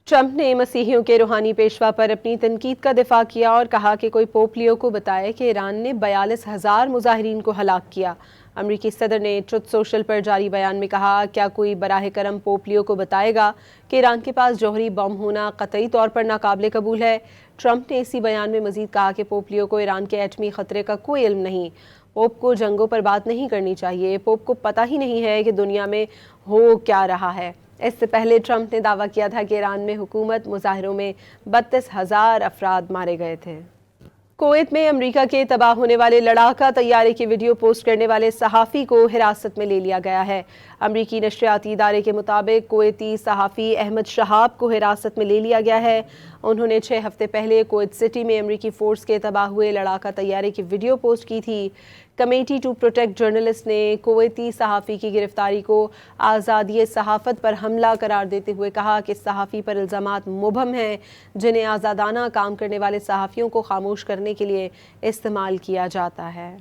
Trump نے مسیحیوں کے روحانی پیشوا پر اپنی تنقید کا دفاع کیا اور کہا کہ کوئی پوپ لیو کو بتائے کہ ایران نے 42,000 مظاہرین کو ہلاک کیا۔ امریکی صدر نے ٹروتھ سوشل پر جاری بیان میں کہا، کیا کوئی براہ کرم پوپ لیو کو بتائے گا کہ ایران کے پاس جوہری بم ہونا قطعی طور پر ناقابل قبول ہے۔ ٹرمپ نے اسی بیان میں مزید کہا کہ پوپ لیو کو ایران کے ایٹمی خطرے کا کوئی علم نہیں۔ پوپ کو جنگوں پر بات نہیں کرنی چاہیے۔ پوپ کو پتہ ہی نہیں ہے کہ دنیا میں ہو کیا رہا ہے۔ اس سے پہلے ٹرمپ نے دعویٰ کیا تھا کہ ایران میں حکومت مظاہروں میں 32,000 افراد مارے گئے تھے۔ کویت میں امریکہ کے تباہ ہونے والے لڑاکا طیارے کی ویڈیو پوسٹ کرنے والے صحافی کو حراست میں لے لیا گیا ہے۔ امریکی نشریاتی ادارے کے مطابق کویتی صحافی احمد شہاب کو حراست میں لے لیا گیا ہے۔ انہوں نے 6 ہفتے پہلے کویت سٹی میں امریکی فورس کے تباہ ہوئے لڑاکا طیارے کی ویڈیو پوسٹ کی تھی۔ کمیٹی ٹو پروٹیکٹ جرنلسٹ نے کویتی صحافی کی گرفتاری کو آزادی صحافت پر حملہ قرار دیتے ہوئے کہا کہ صحافی پر الزامات مبہم ہیں، جنہیں آزادانہ کام کرنے والے صحافیوں کو خاموش کرنے کے لیے استعمال کیا جاتا ہے۔